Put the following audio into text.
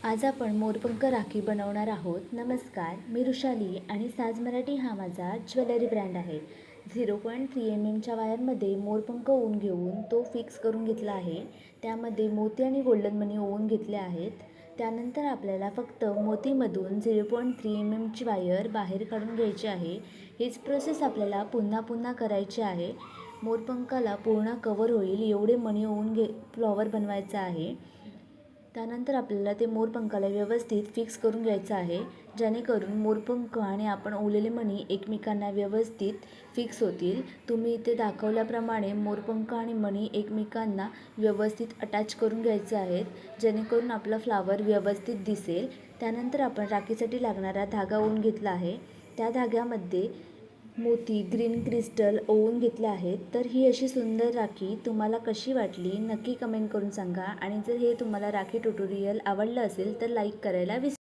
आज आपण मोरपंख राखी बनवणार आहोत. नमस्कार, मी रुशाली आणि साज मराठी हा माझा ज्वेलरी ब्रँड आहे. 0.3 mm वायरमध्ये मोरपंख ओवून घेऊन तो फिक्स करून घेतला आहे. त्यामध्ये मोती आणि गोल्डन मनी ओवून घेतले आहेत. त्यानंतर आपल्याला फक्त मोतीमधून 0.3 mm वायर बाहेर काढून घ्यायची आहे. हीच प्रोसेस आपल्याला पुन्हा पुन्हा करायची आहे. मोरपंखाला पूर्ण कवर होईल एवढे मणी ओवून फ्लॉवर बनवायचा आहे. त्यानंतर आपल्याला ते मोरपंखाला व्यवस्थित फिक्स करून घ्यायचं आहे, जेणेकरून मोरपंख आणि आपण ओवलेले मणी एकमेकांना व्यवस्थित फिक्स होतील. तुम्ही इथे दाखवल्याप्रमाणे मोरपंख आणि मणी एकमेकांना व्यवस्थित अटॅच करून घ्यायचे आहेत, जेणेकरून आपला फ्लावर व्यवस्थित दिसेल. त्यानंतर आपण राखीसाठी लागणारा धागा ओवून घेतला आहे. त्या धाग्यामध्ये मोती ग्रीन क्रिस्टल ओवून घेतले आहेत. तर ही अशी सुंदर राखी तुम्हाला कशी वाटली नक्की कमेंट करून सांगा. आणि जर हे तुम्हाला राखी ट्युटोरियल आवडलं असेल तर लाईक करायला विसरू